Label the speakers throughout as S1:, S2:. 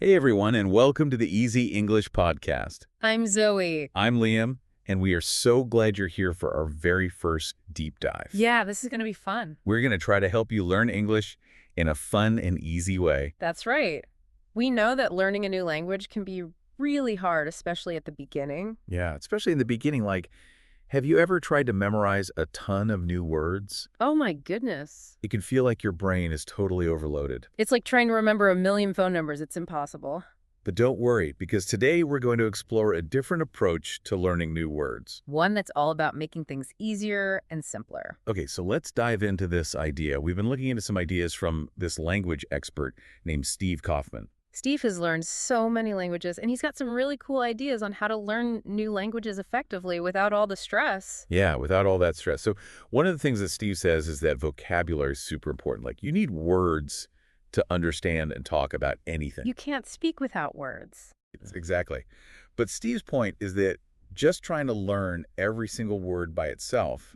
S1: Hey everyone, and welcome to the Easy English Podcast.
S2: I'm Zoe.
S1: I'm Liam, and we are so glad you're here for our very first deep dive.
S2: Yeah, this is going to be fun.
S1: We're going to try to help you learn English in a fun and easy way.
S2: That's right. We know that learning a new language can be really hard, especially at the beginning.
S1: Yeah, especially in the beginning, have you ever tried to memorize a ton of new words?
S2: Oh my goodness.
S1: It can feel like your brain is totally overloaded.
S2: It's like trying to remember a million phone numbers. It's impossible.
S1: But don't worry, because today we're going to explore a different approach to learning new words.
S2: One that's all about making things easier and simpler.
S1: Okay, so let's dive into this idea. We've been looking into some ideas from this language expert named Steve Kaufman.
S2: Steve has learned so many languages, and he's got some really cool ideas on how to learn new languages effectively without all the stress.
S1: Yeah, without all that stress. So one of the things that Steve says is that vocabulary is super important. Like, you need words to understand and talk about anything.
S2: You can't speak without words.
S1: Exactly. But Steve's point is that just trying to learn every single word by itself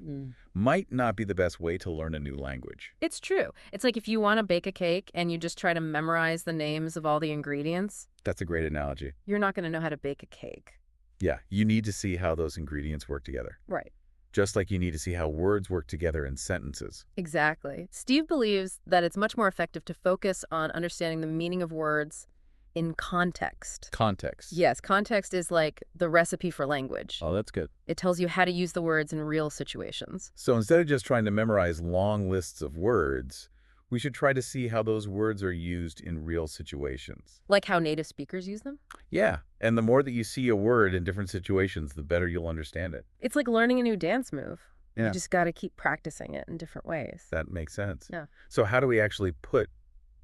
S1: might not be the best way to learn a new language.
S2: It's true. It's like if you want to bake a cake and you just try to memorize the names of all the ingredients,
S1: That's a great analogy.
S2: you're not going to know how to bake a cake.
S1: Yeah, you need to see how those ingredients work together.
S2: Right.
S1: Just like you need to see how words work together in sentences.
S2: Exactly. Steve believes that it's much more effective to focus on understanding the meaning of words in context.
S1: Context.
S2: Yes, context is like the recipe for language.
S1: Oh, that's good.
S2: It tells you how to use the words in real situations.
S1: So instead of just trying to memorize long lists of words, we should try to see how those words are used in real situations.
S2: Like how native speakers use them.
S1: Yeah, and the more that you see a word in different situations, the better you'll understand it.
S2: It's like learning a new dance move.
S1: Yeah.
S2: You just got to keep practicing it in different ways.
S1: That makes sense.
S2: Yeah.
S1: So how do we actually put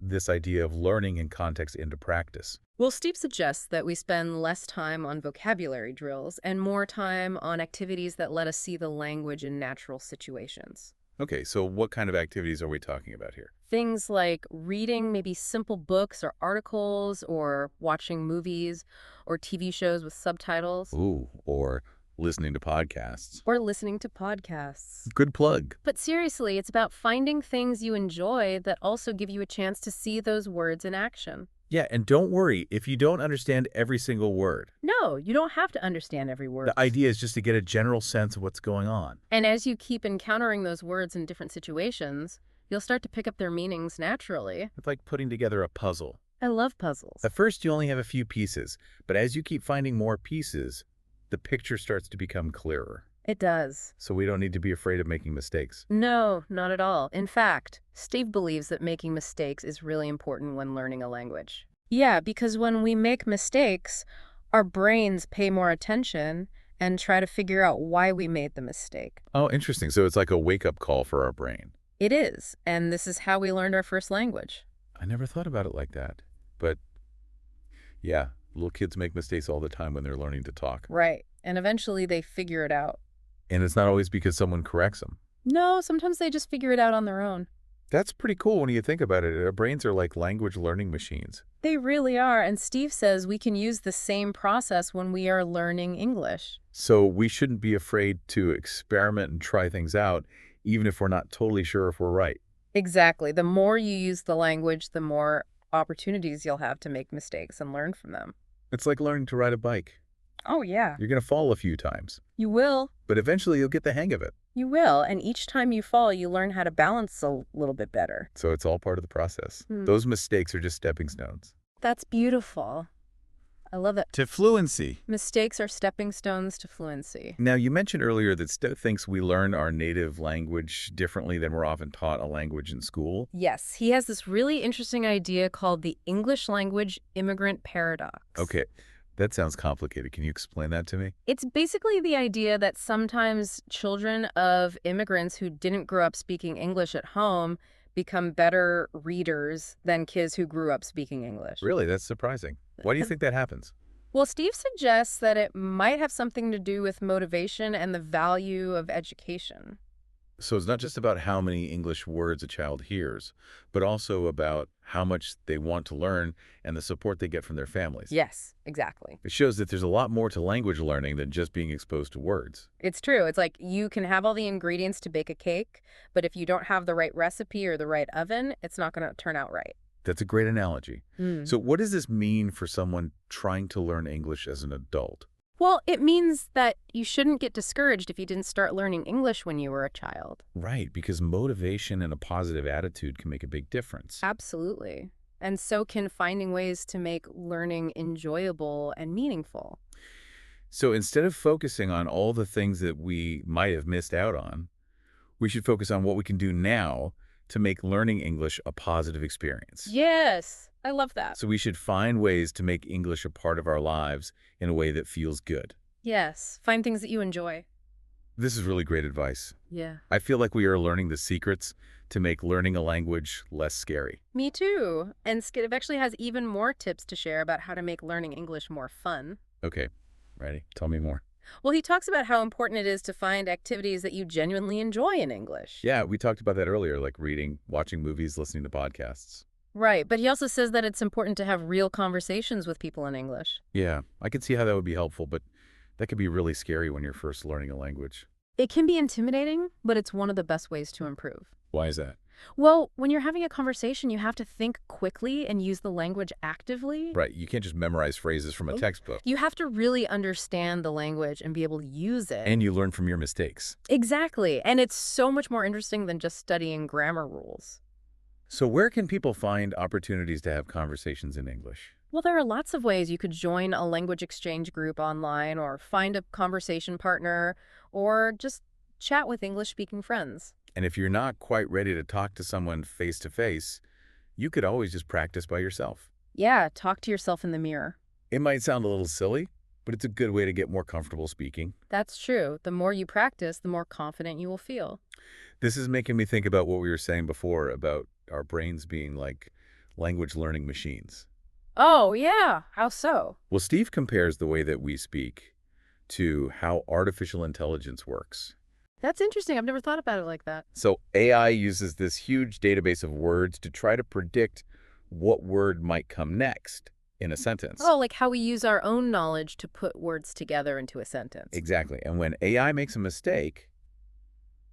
S1: this idea of learning in context into practice?
S2: Well, Steve suggests that we spend less time on vocabulary drills and more time on activities that let us see the language in natural situations.
S1: Okay, so what kind of activities are we talking about here?
S2: Things like reading maybe simple books or articles, or watching movies or TV shows with subtitles,
S1: Ooh, or listening to podcasts.
S2: or listening to podcasts.
S1: Good plug.
S2: But seriously, it's about finding things you enjoy that also give you a chance to see those words in action.
S1: Yeah, and don't worry if you don't understand every single word.
S2: No, you don't have to understand every word.
S1: The idea is just to get a general sense of what's going on.
S2: And as you keep encountering those words in different situations, you'll start to pick up their meanings naturally.
S1: It's like putting together a puzzle.
S2: I love puzzles.
S1: At first, you only have a few pieces, but as you keep finding more pieces, the picture starts to become clearer.
S2: It does.
S1: So we don't need to be afraid of making mistakes.
S2: No, not at all. In fact, Steve believes that making mistakes is really important when learning a language. Yeah, because when we make mistakes, our brains pay more attention and try to figure out why we made the mistake.
S1: Oh, interesting. So it's like a wake-up call for our brain.
S2: It is, and this is how we learned our first language.
S1: I never thought about it like that. But yeah, little kids make mistakes all the time when they're learning to talk.
S2: Right, and eventually they figure it out.
S1: And it's not always because someone corrects them.
S2: No, sometimes they just figure it out on their own.
S1: That's pretty cool when you think about it. Our brains are like language learning machines.
S2: They really are, and Steve says we can use the same process when we are learning English.
S1: So we shouldn't be afraid to experiment and try things out, even if we're not totally sure if we're right.
S2: Exactly. The more you use the language, the more opportunities you'll have to make mistakes and learn from them.
S1: It's like learning to ride a bike.
S2: Oh, yeah.
S1: You're going to fall a few times,
S2: You will.
S1: but eventually you'll get the hang of it.
S2: You will, and each time you fall, you learn how to balance a little bit better.
S1: So it's all part of the process.
S2: Hmm.
S1: Those mistakes are just stepping stones.
S2: That's beautiful. I love it.
S1: To fluency.
S2: Mistakes are stepping stones to fluency.
S1: Now, you mentioned earlier that Stowe thinks we learn our native language differently than we're often taught a language in school.
S2: Yes, he has this really interesting idea called the English language immigrant paradox.
S1: Okay, that sounds complicated. Can you explain that to me?
S2: It's basically the idea that sometimes children of immigrants who didn't grow up speaking English at home become better readers than kids who grew up speaking English.
S1: Really? That's surprising. Why do you think that happens?
S2: Well, Steve suggests that it might have something to do with motivation and the value of education.
S1: So it's not just about how many English words a child hears, but also about how much they want to learn and the support they get from their families.
S2: Yes, exactly.
S1: It shows that there's a lot more to language learning than just being exposed to words.
S2: It's true. It's like you can have all the ingredients to bake a cake, but if you don't have the right recipe or the right oven, it's not going to turn out right.
S1: That's a great analogy.
S2: Mm.
S1: So what does this mean for someone trying to learn English as an adult?
S2: Well, it means that you shouldn't get discouraged if you didn't start learning English when you were a child.
S1: Right, because motivation and a positive attitude can make a big difference.
S2: Absolutely. And so can finding ways to make learning enjoyable and meaningful.
S1: So instead of focusing on all the things that we might have missed out on, we should focus on what we can do now to make learning English a positive experience.
S2: Yes, I love that.
S1: So we should find ways to make English a part of our lives in a way that feels good.
S2: Yes, find things that you enjoy.
S1: This is really great advice.
S2: Yeah.
S1: I feel like we are learning the secrets to make learning a language less scary.
S2: Me too. And Skiv actually has even more tips to share about how to make learning English more fun.
S1: Okay, ready? Tell me more.
S2: Well, he talks about how important it is to find activities that you genuinely enjoy in English.
S1: Yeah, we talked about that earlier, like reading, watching movies, listening to podcasts.
S2: Right, but he also says that it's important to have real conversations with people in English.
S1: Yeah, I could see how that would be helpful, but that could be really scary when you're first learning a language.
S2: It can be intimidating, but it's one of the best ways to improve.
S1: Why is that?
S2: Well, when you're having a conversation, you have to think quickly and use the language actively.
S1: Right, you can't just memorize phrases from a textbook.
S2: You have to really understand the language and be able to use it.
S1: And you learn from your mistakes.
S2: Exactly. And it's so much more interesting than just studying grammar rules.
S1: So where can people find opportunities to have conversations in English?
S2: Well, there are lots of ways. You could join a language exchange group online or find a conversation partner or just chat with English-speaking friends.
S1: And if you're not quite ready to talk to someone face-to-face, you could always just practice by yourself.
S2: Yeah, talk to yourself in the mirror.
S1: It might sound a little silly, but it's a good way to get more comfortable speaking.
S2: That's true. The more you practice, the more confident you will feel.
S1: This is making me think about what we were saying before about our brains being like language learning machines.
S2: Oh, yeah. How so?
S1: Well, Steve compares the way that we speak to how artificial intelligence works.
S2: That's interesting. I've never thought about it like that.
S1: So AI uses this huge database of words to try to predict what word might come next in a sentence.
S2: Oh, like how we use our own knowledge to put words together into a sentence.
S1: Exactly. And when AI makes a mistake,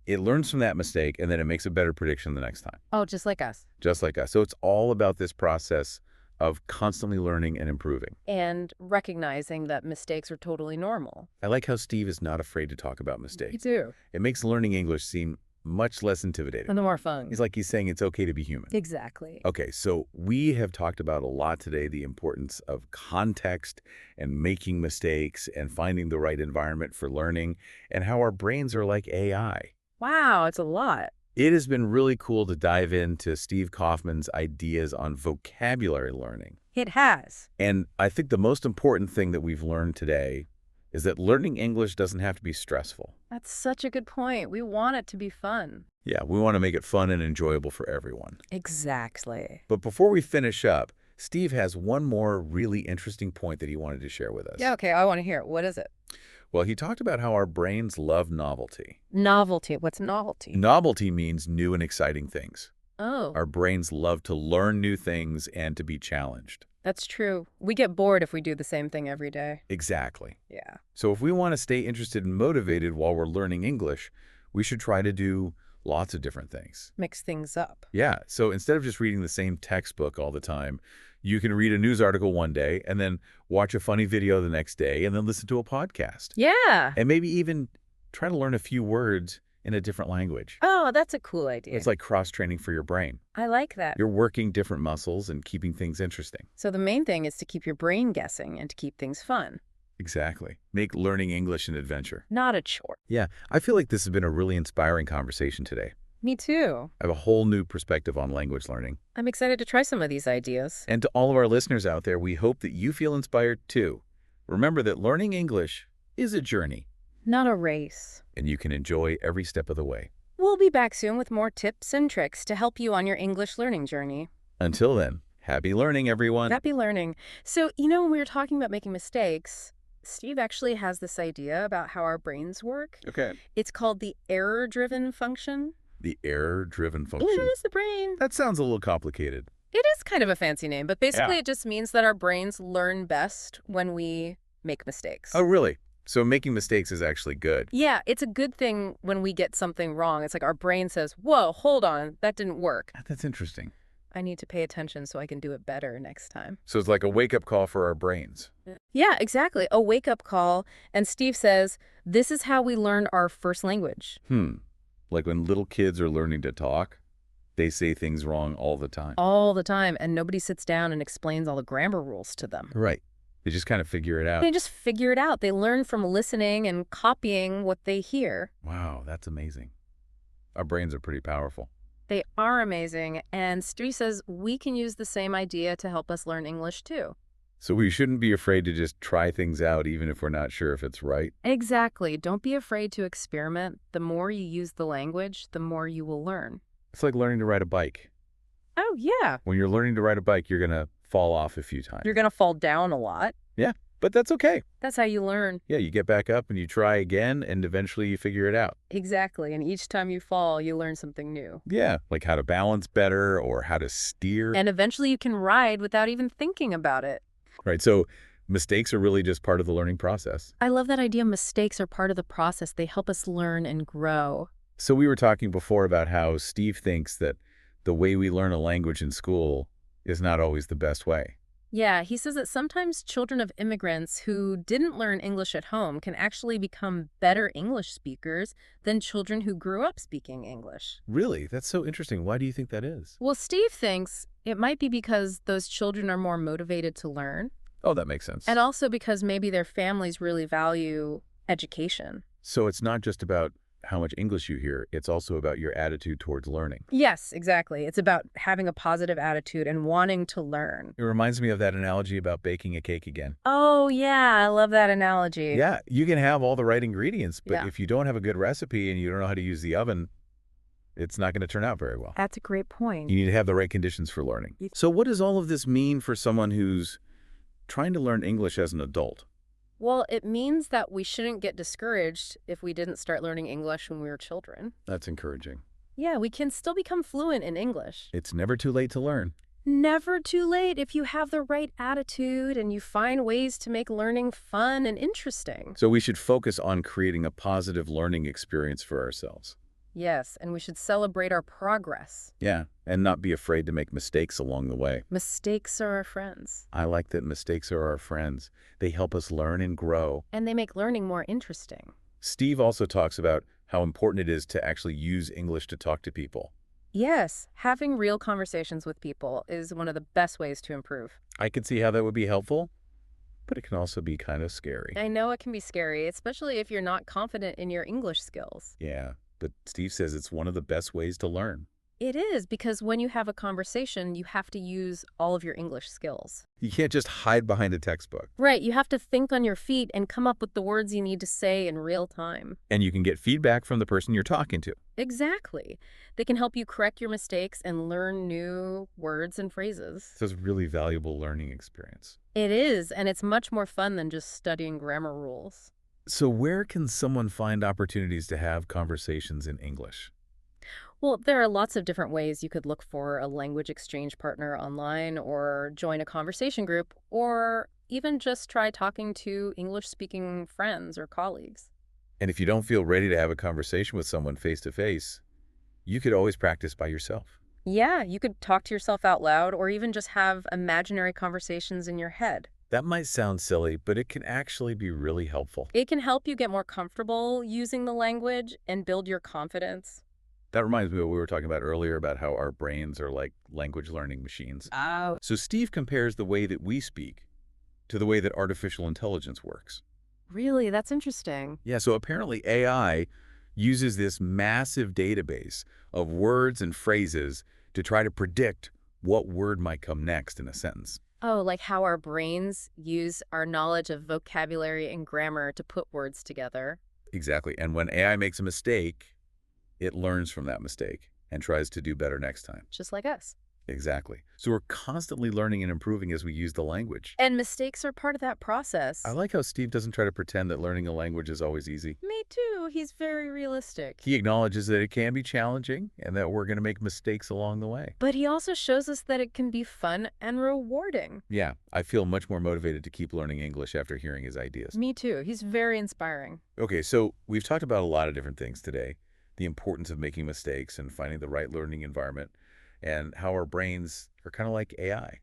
S1: it learns from that mistake and then it makes a better prediction the next time.
S2: Oh, just like us.
S1: Just like us. So it's all about this process of constantly learning and improving.
S2: And recognizing that mistakes are totally normal.
S1: I like how Steve is not afraid to talk about mistakes.
S2: too.
S1: It makes learning English seem much less intimidating.
S2: And the more fun.
S1: He's saying it's okay to be human.
S2: Exactly.
S1: Okay, so we have talked about a lot today, the importance of context and making mistakes and finding the right environment for learning and how our brains are like AI.
S2: Wow, it's a lot.
S1: It has been really cool to dive into Steve Kaufman's ideas on vocabulary learning.
S2: It has.
S1: And I think the most important thing that we've learned today is that learning English doesn't have to be stressful.
S2: That's such a good point. We want it to be fun.
S1: Yeah, we want to make it fun and enjoyable for everyone.
S2: Exactly.
S1: But before we finish up, Steve has one more really interesting point that he wanted to share with us.
S2: Yeah, okay, I want to hear it. What is it?
S1: Well, he talked about how our brains love novelty.
S2: Novelty. What's novelty?
S1: Novelty means new and exciting things.
S2: Oh,
S1: Our brains love to learn new things and to be challenged.
S2: that's true. We get bored if we do the same thing every day.
S1: Exactly.
S2: Yeah.
S1: So if we want to stay interested and motivated while we're learning English, we should try to do lots of different things.
S2: Mix things up.
S1: Yeah, so instead of just reading the same textbook all the time, you can read a news article one day and then watch a funny video the next day and then listen to a podcast.
S2: Yeah.
S1: And maybe even try to learn a few words in a different language.
S2: Oh, that's a cool idea.
S1: It's like cross-training for your brain.
S2: I like that.
S1: You're working different muscles and keeping things interesting.
S2: So the main thing is to keep your brain guessing and to keep things fun.
S1: Exactly. Make learning English an adventure.
S2: Not a chore.
S1: Yeah, I feel like this has been a really inspiring conversation today.
S2: Me too.
S1: I have a whole new perspective on language learning.
S2: I'm excited to try some of these ideas.
S1: And to all of our listeners out there, we hope that you feel inspired too. Remember that learning English is a journey,
S2: Not a race.
S1: and you can enjoy every step of the way.
S2: We'll be back soon with more tips and tricks to help you on your English learning journey.
S1: Until then, happy learning, everyone.
S2: Happy learning. So, when we were talking about making mistakes, Steve actually has this idea about how our brains work.
S1: Okay.
S2: It's called the error-driven function.
S1: The error-driven function.
S2: It is the brain.
S1: That sounds a little complicated.
S2: It is kind of a fancy name, but basically
S1: Yeah.
S2: it just means that our brains learn best when we make mistakes.
S1: Oh, really? So making mistakes is actually good.
S2: Yeah, it's a good thing when we get something wrong. It's like our brain says, whoa, hold on, that didn't work.
S1: That's interesting.
S2: I need to pay attention so I can do it better next time.
S1: So it's like a wake-up call for our brains.
S2: Yeah, exactly. A wake-up call. And Steve says, this is how we learn our first language.
S1: Like when little kids are learning to talk, they say things wrong all the time.
S2: All the time, and nobody sits down and explains all the grammar rules to them.
S1: Right. They just kind of figure it out.
S2: They just figure it out. They learn from listening and copying what they hear.
S1: Wow, that's amazing. Our brains are pretty powerful.
S2: They are amazing, and Steve says we can use the same idea to help us learn English too.
S1: So we shouldn't be afraid to just try things out even if we're not sure if it's right.
S2: Exactly. Don't be afraid to experiment. The more you use the language, the more you will learn.
S1: It's like learning to ride a bike.
S2: Oh, yeah.
S1: When you're learning to ride a bike, you're going to fall off a few times.
S2: You're going to fall down a lot.
S1: Yeah, but that's okay.
S2: That's how you learn.
S1: Yeah, you get back up and you try again, and eventually you figure it out.
S2: Exactly. And each time you fall, you learn something new.
S1: Yeah, like how to balance better or how to steer.
S2: And eventually you can ride without even thinking about it.
S1: Right, so mistakes are really just part of the learning process.
S2: I love that idea. Mistakes are part of the process. They help us learn and grow.
S1: So we were talking before about how Steve thinks that the way we learn a language in school is not always the best way.
S2: Yeah, he says that sometimes children of immigrants who didn't learn English at home can actually become better English speakers than children who grew up speaking English.
S1: Really? That's so interesting. Why do you think that is?
S2: Well, Steve thinks it might be because those children are more motivated to learn,
S1: Oh, that makes sense.
S2: and also because maybe their families really value education.
S1: So it's not just about how much English you hear, it's also about your attitude towards learning.
S2: Yes, exactly. It's about having a positive attitude and wanting to learn.
S1: It reminds me of that analogy about baking a cake again.
S2: Oh, yeah, I love that analogy.
S1: Yeah, you can have all the right ingredients, but
S2: Yeah.
S1: if you don't have a good recipe and you don't know how to use the oven, it's not going to turn out very well.
S2: That's a great point.
S1: You need to have the right conditions for learning. So what does all of this mean for someone who's trying to learn English as an adult?
S2: Well, it means that we shouldn't get discouraged if we didn't start learning English when we were children.
S1: That's encouraging.
S2: Yeah, we can still become fluent in English.
S1: It's never too late to learn.
S2: Never too late if you have the right attitude and you find ways to make learning fun and interesting.
S1: So we should focus on creating a positive learning experience for ourselves.
S2: Yes, and we should celebrate our progress.
S1: Yeah, and not be afraid to make mistakes along the way.
S2: Mistakes are our friends,
S1: I like that mistakes are our friends. They help us learn and grow.
S2: and they make learning more interesting.
S1: Steve also talks about how important it is to actually use English to talk to people.
S2: Yes, having real conversations with people is one of the best ways to improve.
S1: I could see how that would be helpful, but it can also be kind of scary.
S2: I know it can be scary, especially if you're not confident in your English skills.
S1: Yeah, but Steve says it's one of the best ways to learn.
S2: It is, because when you have a conversation, you have to use all of your English skills.
S1: You can't just hide behind a textbook.
S2: Right, you have to think on your feet and come up with the words you need to say in real time.
S1: And you can get feedback from the person you're talking to.
S2: Exactly. They can help you correct your mistakes and learn new words and phrases.
S1: So it's a really valuable learning experience.
S2: It is, and it's much more fun than just studying grammar rules.
S1: So where can someone find opportunities to have conversations in English?
S2: Well, there are lots of different ways you could look for a language exchange partner online, or join a conversation group, or even just try talking to English-speaking friends or colleagues.
S1: And if you don't feel ready to have a conversation with someone face-to-face, you could always practice by yourself.
S2: Yeah, you could talk to yourself out loud or even just have imaginary conversations in your head.
S1: That might sound silly, but it can actually be really helpful.
S2: It can help you get more comfortable using the language and build your confidence.
S1: That reminds me of what we were talking about earlier about how our brains are like language learning machines.
S2: Oh.
S1: So Steve compares the way that we speak to the way that artificial intelligence works.
S2: Really? That's interesting.
S1: Yeah, so apparently AI uses this massive database of words and phrases to try to predict what word might come next in a sentence.
S2: Oh, like how our brains use our knowledge of vocabulary and grammar to put words together.
S1: Exactly. And when AI makes a mistake, it learns from that mistake and tries to do better next time.
S2: Just like us.
S1: Exactly. So we're constantly learning and improving as we use the language.
S2: And mistakes are part of that process.
S1: I like how Steve doesn't try to pretend that learning a language is always easy.
S2: Me too. He's very realistic.
S1: He acknowledges that it can be challenging and that we're going to make mistakes along the way.
S2: But he also shows us that it can be fun and rewarding.
S1: Yeah, I feel much more motivated to keep learning English after hearing his ideas.
S2: Me too. He's very inspiring.
S1: Okay, so we've talked about a lot of different things today. The importance of making mistakes and finding the right learning environment. and how our brains are kind of like AI.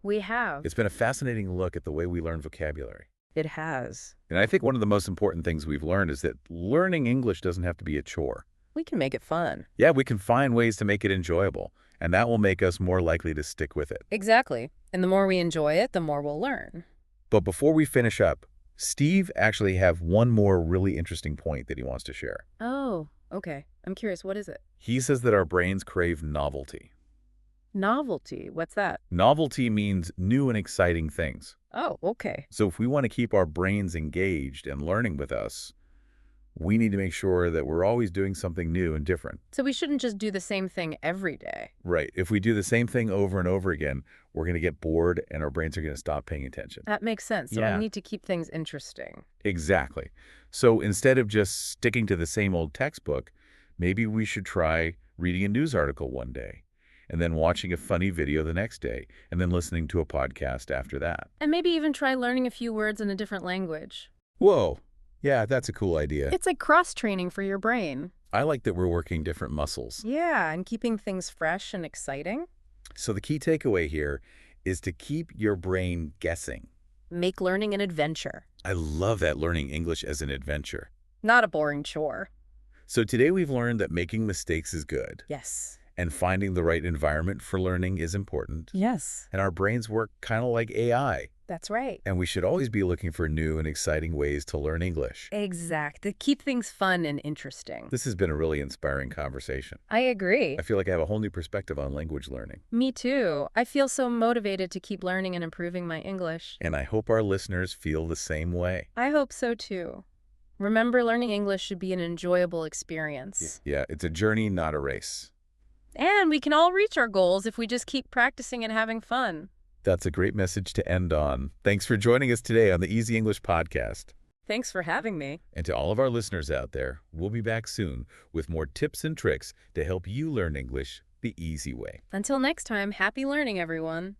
S2: We have.
S1: It's been a fascinating look at the way we learn vocabulary.
S2: It has.
S1: And I think one of the most important things we've learned is that learning English doesn't have to be a chore.
S2: We can make it fun.
S1: Yeah, we can find ways to make it enjoyable, and that will make us more likely to stick with it.
S2: Exactly. And the more we enjoy it, the more we'll learn.
S1: But before we finish up, Steve actually have one more really interesting point that he wants to share.
S2: Oh, okay. I'm curious. What is it?
S1: He says that our brains crave novelty.
S2: Novelty. What's that?
S1: Novelty means new and exciting things.
S2: Oh, okay.
S1: So if we want to keep our brains engaged and learning with us, we need to make sure that we're always doing something new and different.
S2: So we shouldn't just do the same thing every day.
S1: Right. If we do the same thing over and over again, we're going to get bored and our brains are going to stop paying attention.
S2: That makes sense. So
S1: Yeah.
S2: we need to keep things interesting.
S1: Exactly. So instead of just sticking to the same old textbook, maybe we should try reading a news article one day, and then watching a funny video the next day, and then listening to a podcast after that.
S2: And maybe even try learning a few words in a different language.
S1: Whoa. Yeah, that's a cool idea.
S2: It's like cross-training for your brain.
S1: I like that we're working different muscles.
S2: Yeah, and keeping things fresh and exciting.
S1: So the key takeaway here is to keep your brain guessing.
S2: Make learning an adventure,
S1: I love that, learning English as an adventure.
S2: not a boring chore.
S1: So today we've learned that making mistakes is good,
S2: Yes.
S1: and finding the right environment for learning is important.
S2: Yes.
S1: And our brains work kind of like AI,
S2: That's right.
S1: and we should always be looking for new and exciting ways to learn English.
S2: Exact. To keep things fun and interesting.
S1: This has been a really inspiring conversation.
S2: I agree.
S1: I feel like I have a whole new perspective on language learning,
S2: Me too. I feel so motivated to keep learning and improving my English.
S1: and I hope our listeners feel the same way.
S2: I hope so too. Remember, learning English should be an enjoyable experience.
S1: Yeah, it's a journey, not a race.
S2: And we can all reach our goals if we just keep practicing and having fun.
S1: That's a great message to end on. Thanks for joining us today on the Easy English Podcast.
S2: Thanks for having me.
S1: And to all of our listeners out there, we'll be back soon with more tips and tricks to help you learn English the easy way.
S2: Until next time, happy learning, everyone.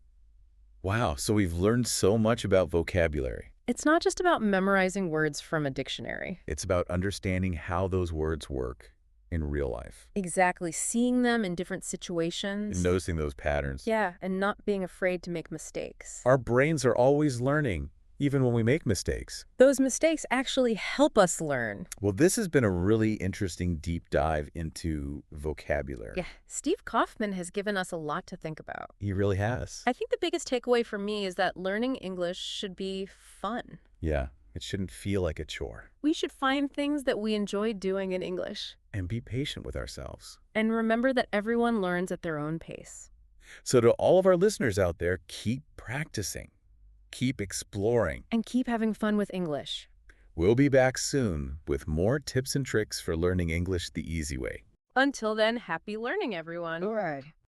S1: Wow, so we've learned so much about vocabulary.
S2: It's not just about memorizing words from a dictionary.
S1: It's about understanding how those words work in real life
S2: Exactly. Seeing them in different
S1: and
S2: situations.
S1: noticing those patterns.
S2: Yeah, and not being afraid to make mistakes.
S1: Our brains are always learning, even when we make mistakes.
S2: Those mistakes actually help us learn.
S1: Well, this has been a really interesting deep dive into vocabulary.
S2: Yeah, Steve Kaufman has given us a lot to think about.
S1: He really has.
S2: I think the biggest takeaway for me is that learning English should be fun.
S1: Yeah, it shouldn't feel like a chore.
S2: We should find things that we enjoy doing in English.
S1: And be patient with ourselves.
S2: And remember that everyone learns at their own pace.
S1: So to all of our listeners out there, keep practicing. Keep exploring.
S2: And keep having fun with English.
S1: We'll be back soon with more tips and tricks for learning English the easy way.
S2: Until then, happy learning, everyone.
S3: All right.